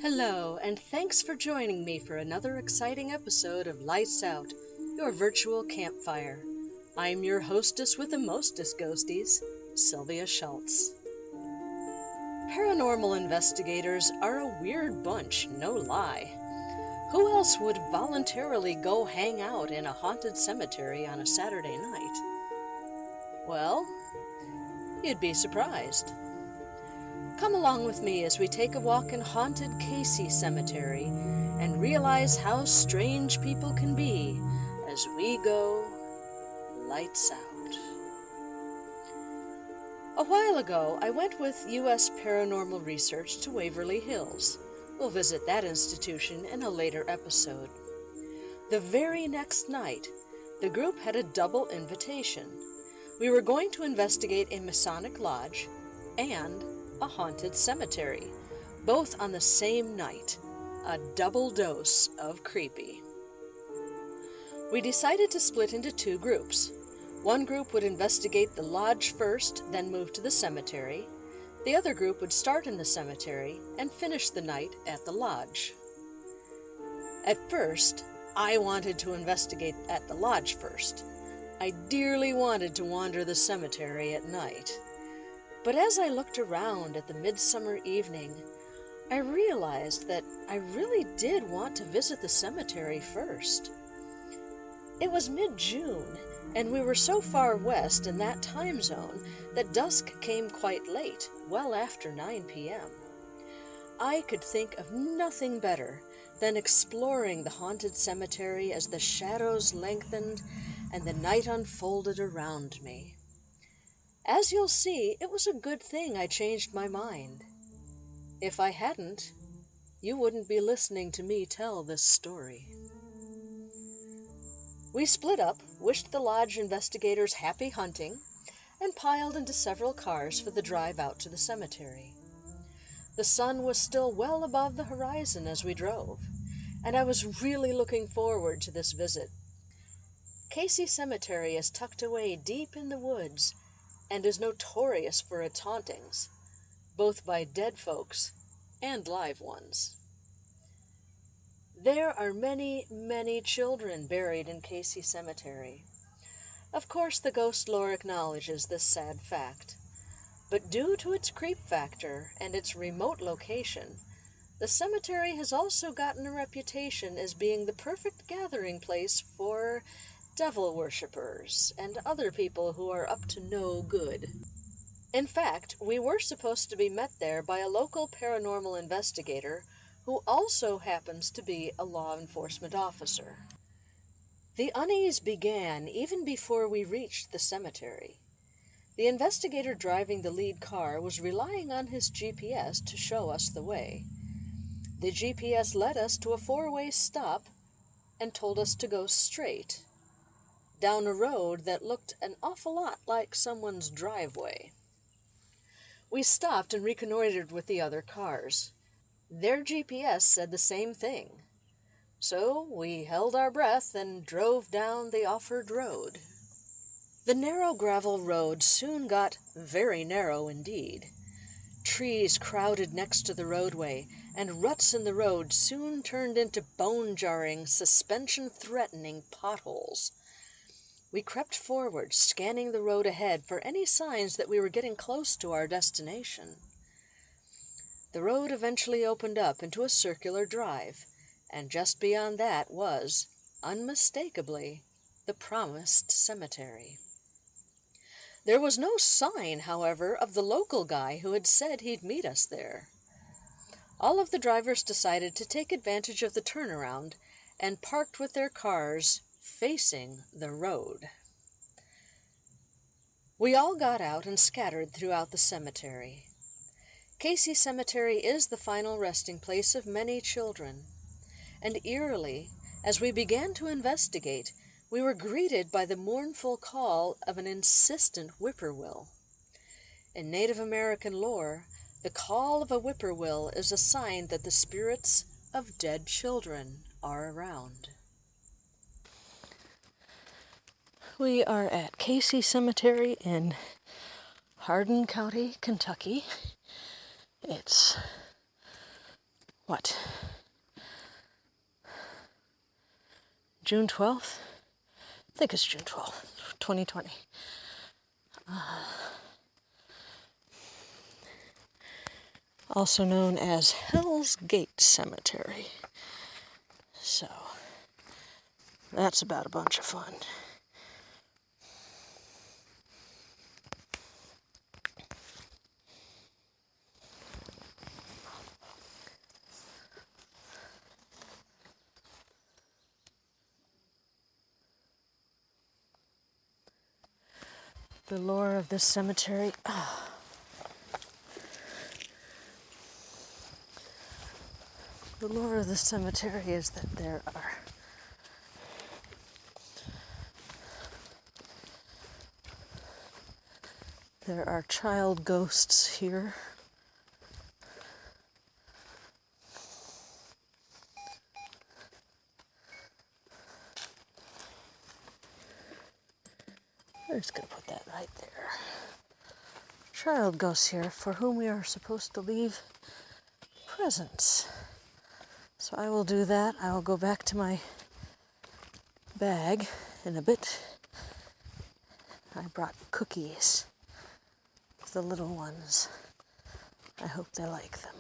Hello, and thanks for joining me for another exciting episode of Lights Out, your virtual campfire. I'm your hostess with the mostest ghosties, Sylvia Schultz. Paranormal investigators are a weird bunch, no lie. Who else would voluntarily go hang out in a haunted cemetery on a Saturday night? Well, you'd be surprised. Come along with me as we take a walk in haunted Kasey Cemetery and realize how strange people can be as we go lights out. A while ago, I went with U.S. Paranormal Research to Waverly Hills. We'll visit that institution in a later episode. The very next night, the group had a double invitation. We were going to investigate a Masonic lodge and a haunted cemetery, both on the same night. A double dose of creepy. We decided to split into two groups. One group would investigate the lodge first, then move to the cemetery. The other group would start in the cemetery and finish the night at the lodge. At first, I wanted to investigate at the lodge first. I dearly wanted to wander the cemetery at night. But as I looked around at the midsummer evening, I realized that I really did want to visit the cemetery first. It was mid-June, and we were so far west in that time zone that dusk came quite late, well after 9 p.m. I could think of nothing better than exploring the haunted cemetery as the shadows lengthened and the night unfolded around me. As you'll see, it was a good thing I changed my mind. If I hadn't, you wouldn't be listening to me tell this story. We split up, wished the lodge investigators happy hunting, and piled into several cars for the drive out to the cemetery. The sun was still well above the horizon as we drove, and I was really looking forward to this visit. Kasey Cemetery is tucked away deep in the woods and is notorious for its hauntings, both by dead folks and live ones. There are many, many children buried in Kasey Cemetery. Of course, the ghost lore acknowledges this sad fact, but due to its creep factor and its remote location, the cemetery has also gotten a reputation as being the perfect gathering place for devil worshippers and other people who are up to no good. In fact, we were supposed to be met there by a local paranormal investigator who also happens to be a law enforcement officer. The unease began even before we reached the cemetery. The investigator driving the lead car was relying on his GPS to show us the way. The GPS led us to a four-way stop and told us to go straight, down a road that looked an awful lot like someone's driveway. We stopped and reconnoitered with the other cars. Their GPS said the same thing. So we held our breath and drove down the offered road. The narrow gravel road soon got very narrow indeed. Trees crowded next to the roadway, and ruts in the road soon turned into bone-jarring, suspension-threatening potholes. We crept forward, scanning the road ahead for any signs that we were getting close to our destination. The road eventually opened up into a circular drive, and just beyond that was, unmistakably, the promised cemetery. There was no sign, however, of the local guy who had said he'd meet us there. All of the drivers decided to take advantage of the turnaround and parked with their cars facing the road. We all got out and scattered throughout the cemetery. Kasey Cemetery is the final resting place of many children, and eerily, as we began to investigate, we were greeted by the mournful call of an insistent whippoorwill. In Native American lore, the call of a whippoorwill is a sign that the spirits of dead children are around. We are at Kasey Cemetery in Hardin County, Kentucky, It's, what, June 12th? I think it's June 12th, 2020. Also known as Hell's Gate Cemetery. So, that's about a bunch of fun. The lore of this cemetery. The lore of this cemetery is that there are child ghosts here. I'm just going to put that right there. Child ghosts here for whom we are supposed to leave presents. So I will do that. I will go back to my bag in a bit. I brought cookies for the little ones. I hope they like them.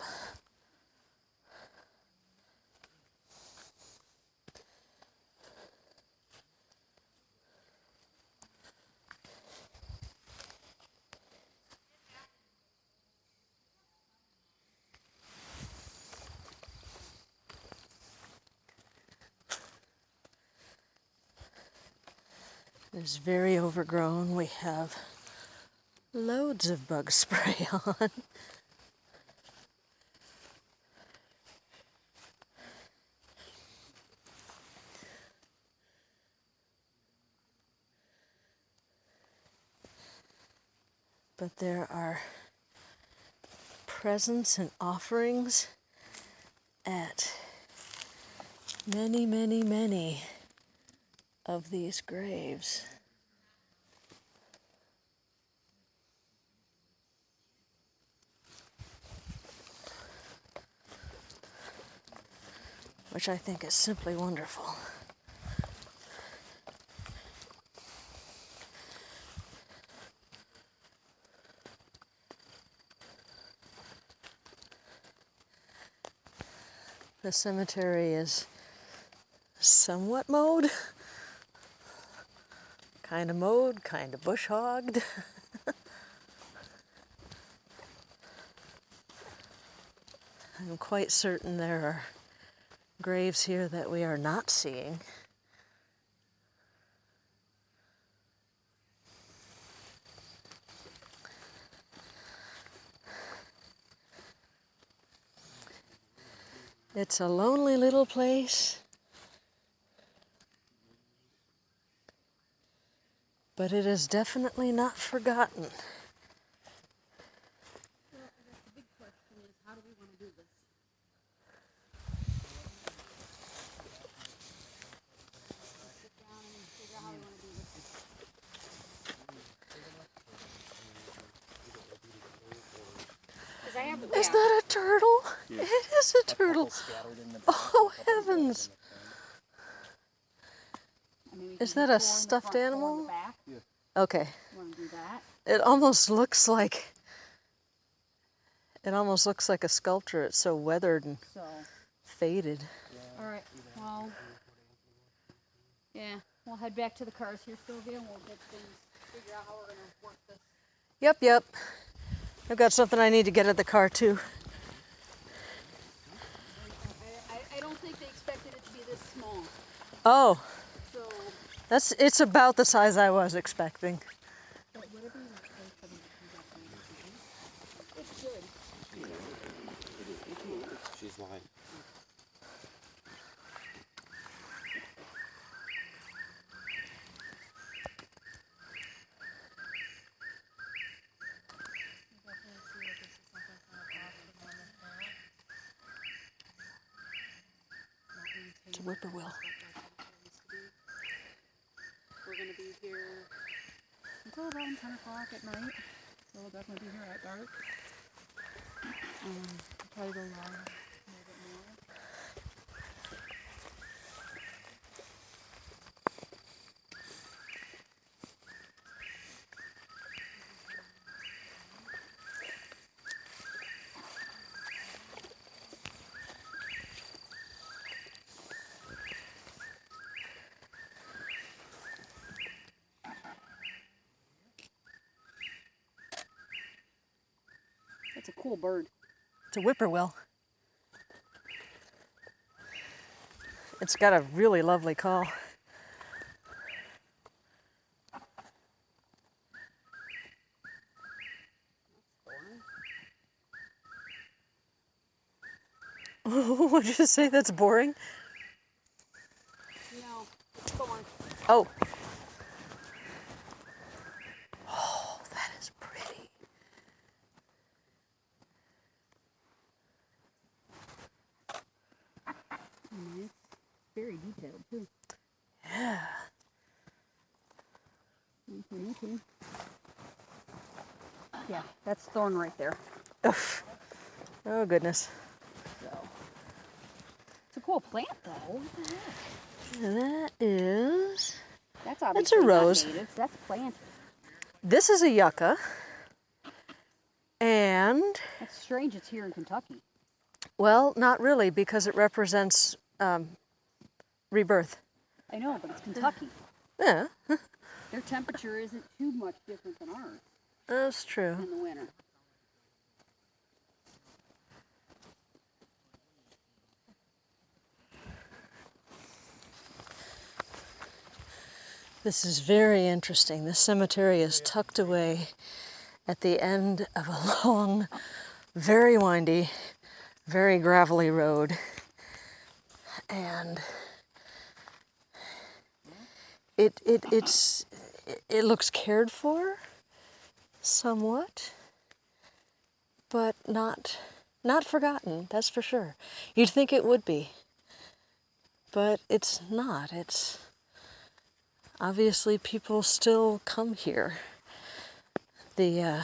It's very overgrown. We have loads of bug spray on. But there are presents and offerings at many, many, many of these graves. Which I think is simply wonderful. The cemetery is somewhat mowed. Kind of mowed, kind of bush hogged. I'm quite certain there are graves here that we are not seeing. It's a lonely little place, but it is definitely not forgotten. Well, I guess the big question is, how do we want to do this? Sit down and figure out how we want to do this. Is that a turtle? It is a turtle. Oh, heavens. Is that a stuffed animal? Okay. You want to do that? It almost looks like a sculpture. It's so weathered and faded. All right. Well, yeah. We'll head back to the cars here, Sylvia, and we'll get things, figure out how we're going to work this. Yep. I've got something I need to get at the car too. I don't think they expected it to be this small. Oh. So. It's about the size I was expecting. But whatever you expect for them to come back, it's good. She's lying. It's a whippoorwill. We're going to be here until around 10 o'clock at night, so we'll definitely be here at dark. Probably go long a little bit more. That's a cool bird. It's a whippoorwill. It's got a really lovely call. What'd you say? That's boring? No, it's thorn. Oh. Oh, that is pretty. Nice. Very detailed too. Yeah. Okay. Yeah, that's thorn right there. Ugh. Oh, goodness. So. It's a cool plant though. What the heck? That is... That's obviously a rose. not native. That's planted. This is a yucca. And, That's strange it's here in Kentucky. well, not really, because it represents rebirth. I know, but it's Kentucky. Yeah, Their temperature isn't too much different than ours that's true. in the winter. This is very interesting. This cemetery is tucked away at the end of a long, very windy, very gravelly road. And it looks cared for somewhat, but not forgotten, that's for sure. You'd think it would be, but it's not. It's obviously people still come here. I'm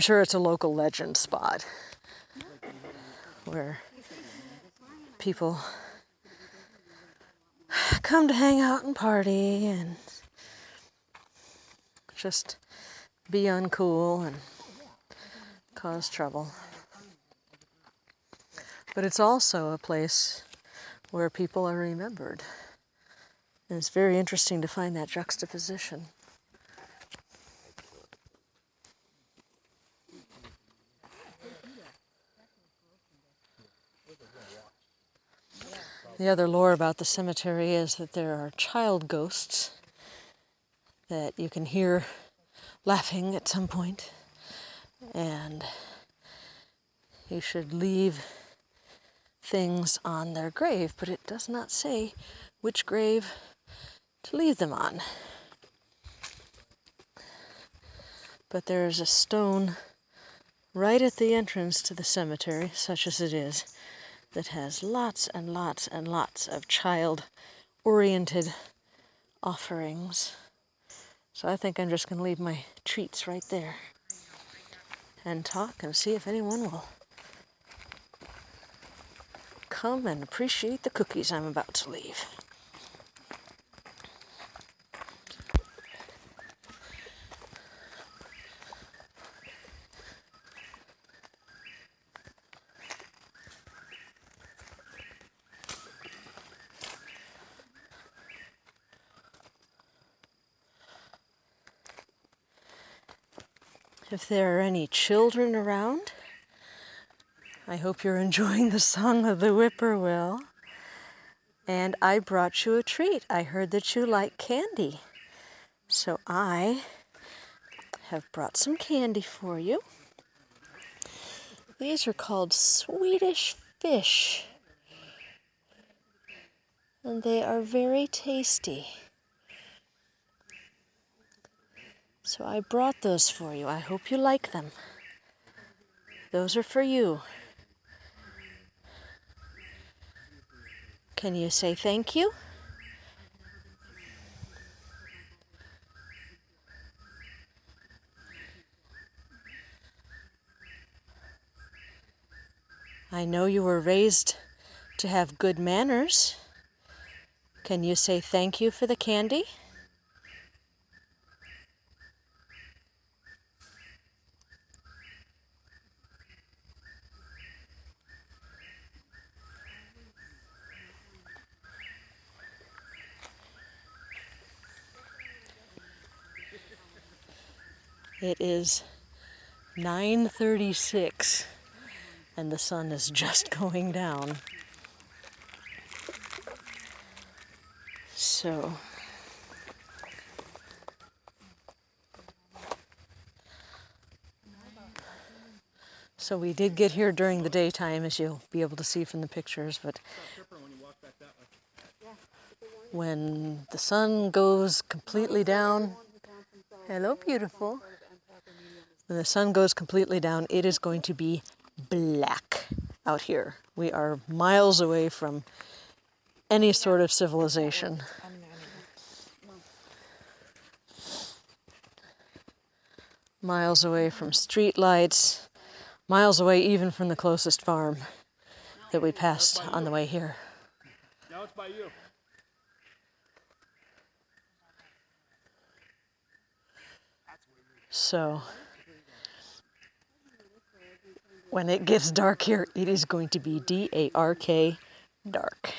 sure it's a local legend spot where people come to hang out and party and just be uncool and cause trouble. But it's also a place where people are remembered. And it's very interesting to find that juxtaposition. The other lore about the cemetery is that there are child ghosts that you can hear laughing at some point, and you should leave things on their grave, but it does not say which grave to leave them on. But there is a stone right at the entrance to the cemetery, such as it is, that has lots and lots and lots of child-oriented offerings. So I think I'm just going to leave my treats right there and talk and see if anyone will come and appreciate the cookies I'm about to leave. If there are any children around, I hope you're enjoying the song of the whippoorwill. And I brought you a treat. I heard that you like candy. So I have brought some candy for you. These are called Swedish fish. And they are very tasty. So I brought those for you. I hope you like them. Those are for you. Can you say thank you? I know you were raised to have good manners. Can you say thank you for the candy? It is 9:36 and the sun is just going down. So we did get here during the daytime, as you'll be able to see from the pictures, but when the sun goes completely down, hello beautiful, when the sun goes completely down, it is going to be black out here. We are miles away from any sort of civilization. Miles away from street lights, miles away even from the closest farm that we passed on the way here. Now it's by you. So when it gets dark here, it is going to be D-A-R-K, dark.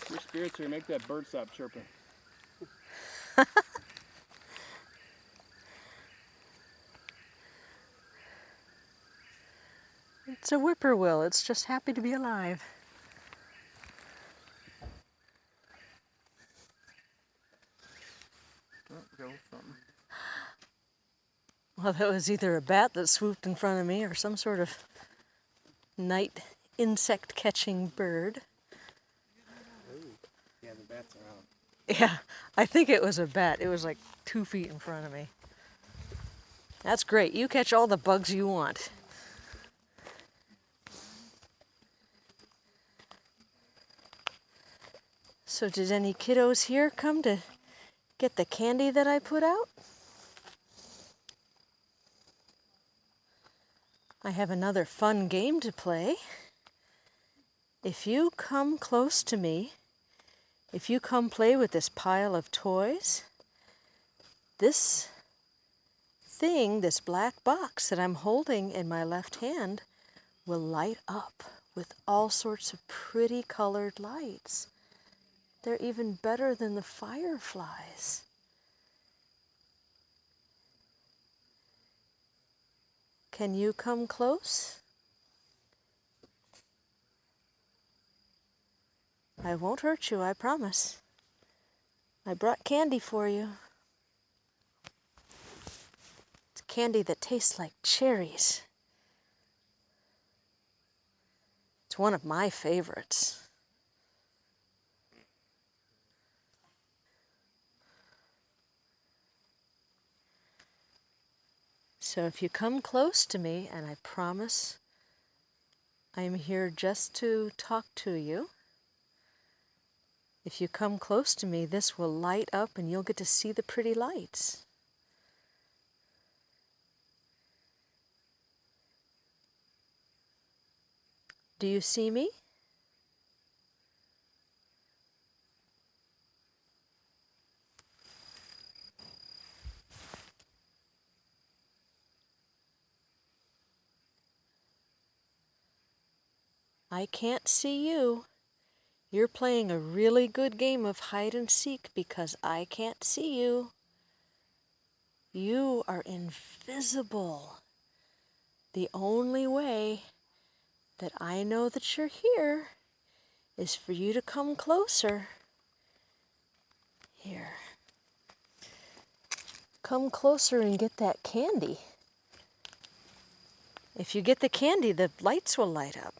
Your spirits here, make that bird stop chirping. It's a whippoorwill. It's just happy to be alive. Well, that was either a bat that swooped in front of me or some sort of night insect-catching bird. Yeah, the bats are out. Yeah, I think it was a bat. It was like 2 feet in front of me. That's great. You catch all the bugs you want. So did any kiddos here come to get the candy that I put out? I have another fun game to play. If you come close to me, if you come play with this pile of toys, this thing, this black box that I'm holding in my left hand, will light up with all sorts of pretty colored lights. They're even better than the fireflies. Can you come close? I won't hurt you, I promise. I brought candy for you. It's candy that tastes like cherries. It's one of my favorites. So if you come close to me, and I promise I'm here just to talk to you, if you come close to me, this will light up and you'll get to see the pretty lights. Do you see me? I can't see you. You're playing a really good game of hide and seek because I can't see you. You are invisible. The only way that I know that you're here is for you to come closer. Here. Come closer and get that candy. If you get the candy, the lights will light up.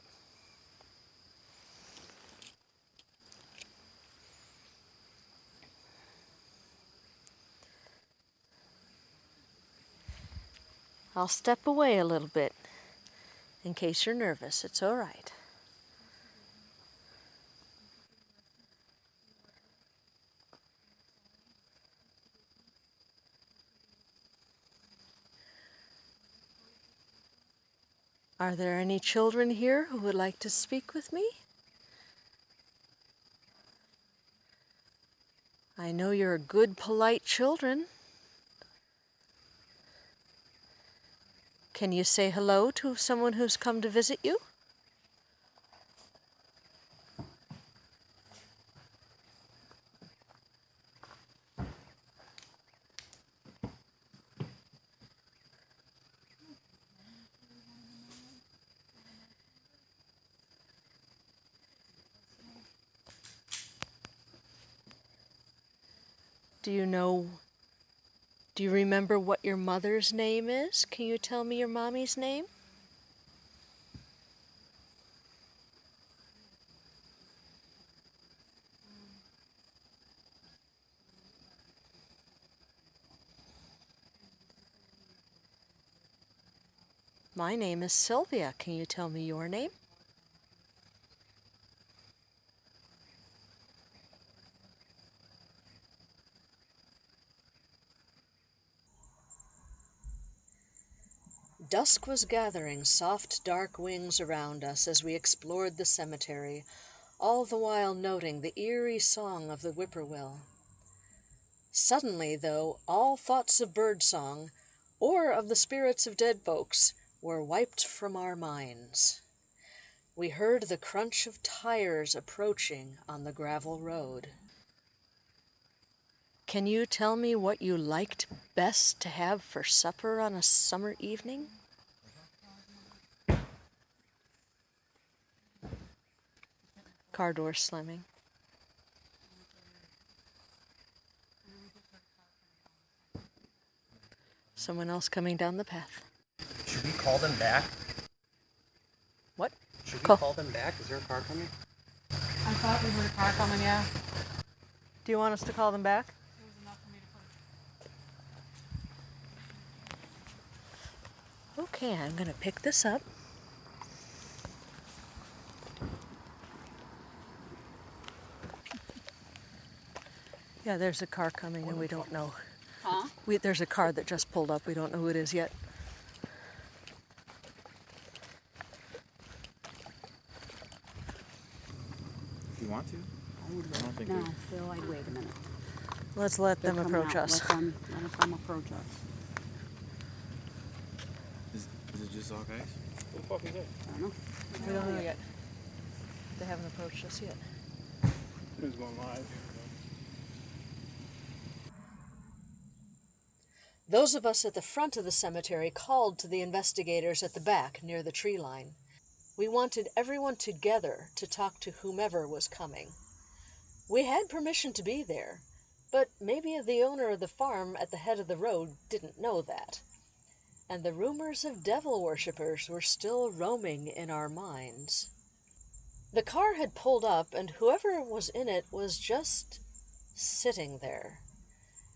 I'll step away a little bit in case you're nervous. It's all right. Are there any children here who would like to speak with me? I know you're good, polite children. Can you say hello to someone who's come to visit you? Do you remember what your mother's name is? Can you tell me your mommy's name? My name is Sylvia. Can you tell me your name? Dusk was gathering soft, dark wings around us as we explored the cemetery, all the while noting the eerie song of the whippoorwill. Suddenly, though, all thoughts of birdsong, or of the spirits of dead folks, were wiped from our minds. We heard the crunch of tires approaching on the gravel road. Can you tell me what you liked best to have for supper on a summer evening? Car door slamming. Someone else coming down the path. Should we call them back? What? Should we call them back? Is there a car coming? I thought we heard a car coming, yeah. Do you want us to call them back? It was enough for me to push. Okay, I'm gonna pick this up. Yeah, there's a car coming and we don't know. Huh? There's a car that just pulled up. We don't know who it is yet. You want to? I would I don't think no, we- Phil, I'd wait a minute. Let's let them They're coming approach out. us. Let them approach us. Is it just all guys? What the fuck is that? I don't know. We don't know yet. They haven't approached us yet. Who's going live? Those of us at the front of the cemetery called to the investigators at the back near the tree line. We wanted everyone together to talk to whomever was coming. We had permission to be there, but maybe the owner of the farm at the head of the road didn't know that. And the rumors of devil worshippers were still roaming in our minds. The car had pulled up, and whoever was in it was just sitting there.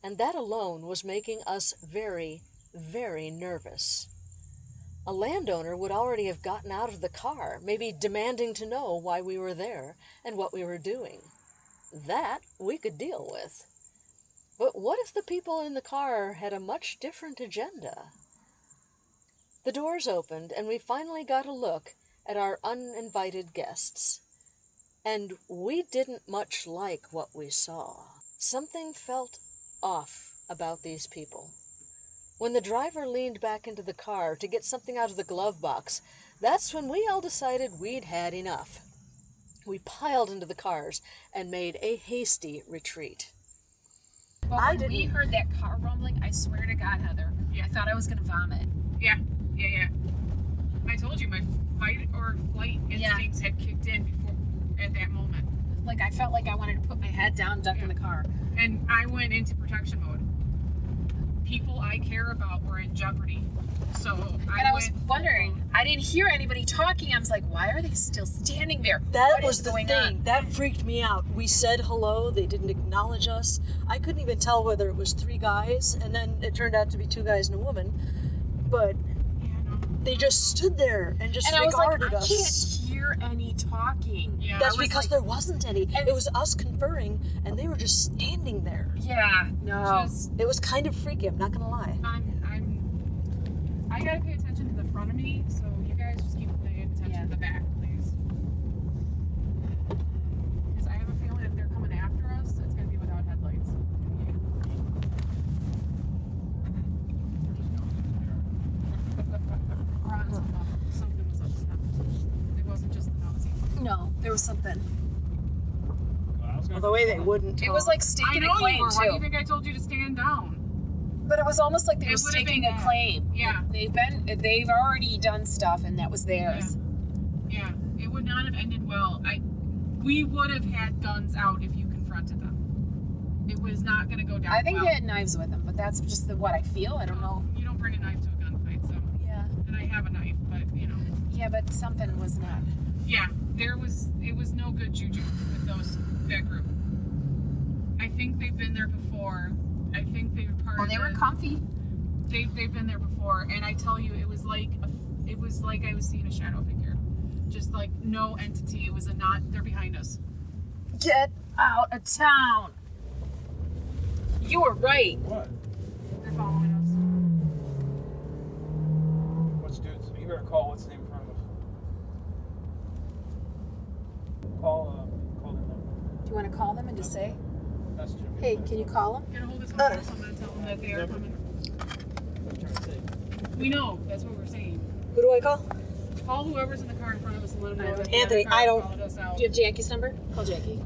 And that alone was making us very, very nervous. A landowner would already have gotten out of the car, maybe demanding to know why we were there and what we were doing. That we could deal with. But what if the people in the car had a much different agenda? The doors opened, and we finally got a look at our uninvited guests. And we didn't much like what we saw. Something felt off about these people. When the driver leaned back into the car to get something out of the glove box, that's when we all decided we'd had enough. We piled into the cars and made a hasty retreat. Well, when we heard that car rumbling, I swear to God, Heather, I thought I was going to vomit. Yeah. I told you my fight or flight instincts had kicked in before at that moment. Like, I felt like I wanted to put my head down, duck in the car. And I went into protection mode. People I care about were in jeopardy. So I was wondering, I didn't hear anybody talking. I was like, why are they still standing there? That What was is the going thing. on? That freaked me out. We said hello. They didn't acknowledge us. I couldn't even tell whether it was 3 guys, and then it turned out to be 2 guys and a woman. But they just stood there and just And I was like, regarded I us. can't hear any talking. Yeah. That's I was because like- there wasn't any. And- It was us conferring, and they were just standing there. Yeah, no. Just, It was kind of freaky, I'm not gonna lie. I gotta pay attention to the front of me, so you guys just keep was something. Well, the way they wouldn't It was like staking a claim, Why do you too. think I told you to stand down? But it was almost like they It were would've staking been a that. claim. Yeah. They've already done stuff, and that was theirs. Yeah, it would not have ended well. We would have had guns out if you confronted them. It was not going to go down I think well. they had knives with them, but that's just what I feel. I don't know. You don't bring a knife to a gunfight, so. Yeah. And I have a knife, but you know. Yeah, but something was not. Yeah, it was no good juju with that group. I think they've been there before. I think they were part of They were comfy. They've been there before, and I tell you, it was like I was seeing a shadow figure, just like no entity. It was they're behind us. Get out of town. You were right. What? They're following What's dudes? You better call what's the name in front of us. Call them. Do you want to call them and just say, Message them. hey, can you call them? us. Get a hold of someone else. I'm gonna tell them that they are coming. I'm trying to say. We know. That's what we're saying. Who do I call? Call whoever's in the car in front of us and let them know that the Anthony, other car I don't- followed us out. Do you have Jackie's number? Call Jackie.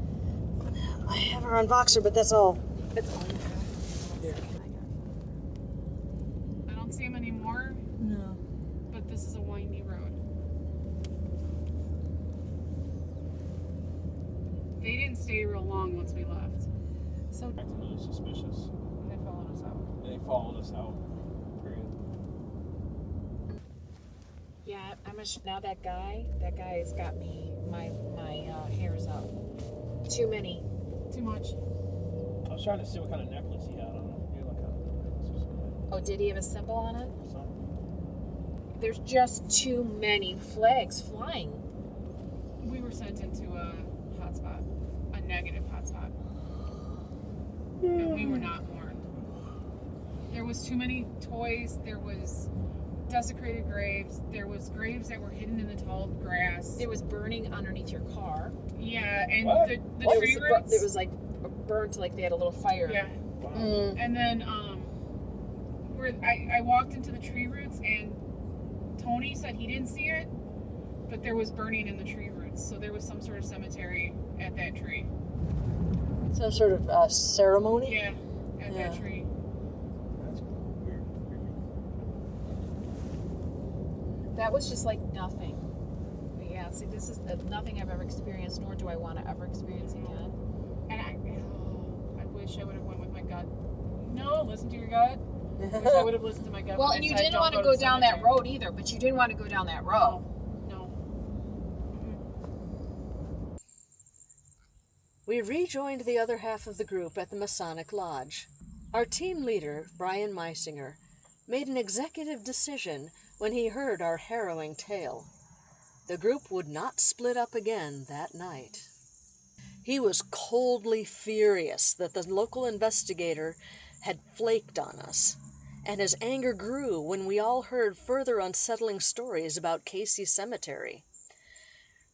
I have her on Voxer, but that's all. It's on. I don't see them anymore, No. but this is a windy road. They didn't stay real long once we left. So Acting a little suspicious. They followed us out. They followed us out. Period. yeah, now that guy has got me. My hair's up. Too many. Too much. I was trying to see what kind of necklace he had on. He had like a necklace or something. Oh, did he have a symbol on it? Or something. There's just too many flags flying. We were sent into a hotspot, a negative hotspot, and we were not warned. There was too many toys. There was desecrated graves. There was graves that were hidden in the tall grass. There was burning underneath your car. Yeah, and What? the It tree was, roots. it was like burnt, like they had a little fire. Yeah, Wow. and then I walked into the tree roots, and Tony said he didn't see it, but there was burning in the tree roots. So there was some sort of cemetery at that tree. Some sort of ceremony? Yeah, at that Yeah. tree. That's weird. Creepy. That was just like nothing. But yeah, see, this is nothing I've ever experienced, nor do I want to ever experience again. And I wish I would have went with my gut. No, listen to your gut. I wish I would have listened to my gut. Well, when and it you said, didn't "Don't want to to go the down that cemetery." road either, but you didn't want to go down that road. No. We rejoined the other half of the group at the Masonic Lodge. Our team leader, Brian Meisinger, made an executive decision when he heard our harrowing tale. The group would not split up again that night. He was coldly furious that the local investigator had flaked on us, and his anger grew when we all heard further unsettling stories about Kasey Cemetery.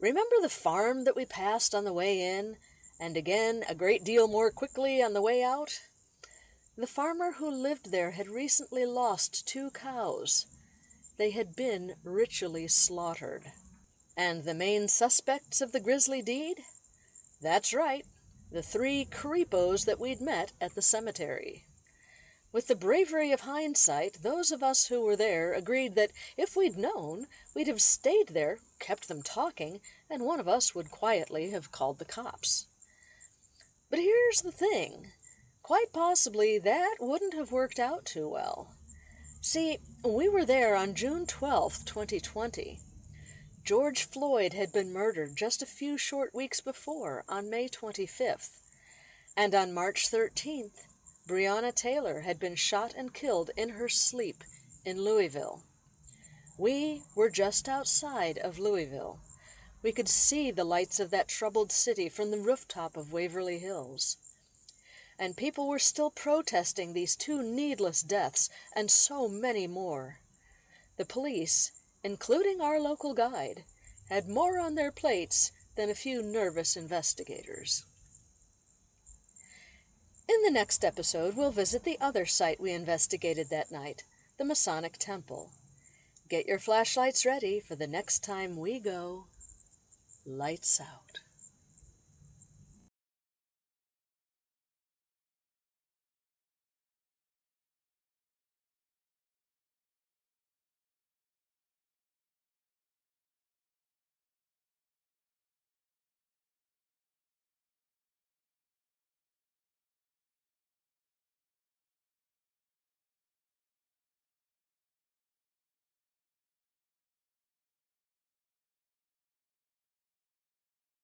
Remember the farm that we passed on the way in, and again a great deal more quickly on the way out? The farmer who lived there had recently lost 2 cows. They had been ritually slaughtered. And the main suspects of the grisly deed? That's right, the 3 creepos that we'd met at the cemetery. With the bravery of hindsight, those of us who were there agreed that if we'd known, we'd have stayed there, kept them talking, and one of us would quietly have called the cops. But here's the thing. Quite possibly that wouldn't have worked out too well. See, we were there on June 12th, 2020. George Floyd had been murdered just a few short weeks before, on May 25th. And on March 13th, Breonna Taylor had been shot and killed in her sleep in Louisville. We were just outside of Louisville. We could see the lights of that troubled city from the rooftop of Waverly Hills. And people were still protesting these 2 needless deaths and so many more. The police, including our local guide, had more on their plates than a few nervous investigators. In the next episode, we'll visit the other site we investigated that night, the Masonic Temple. Get your flashlights ready for the next time we go lights out.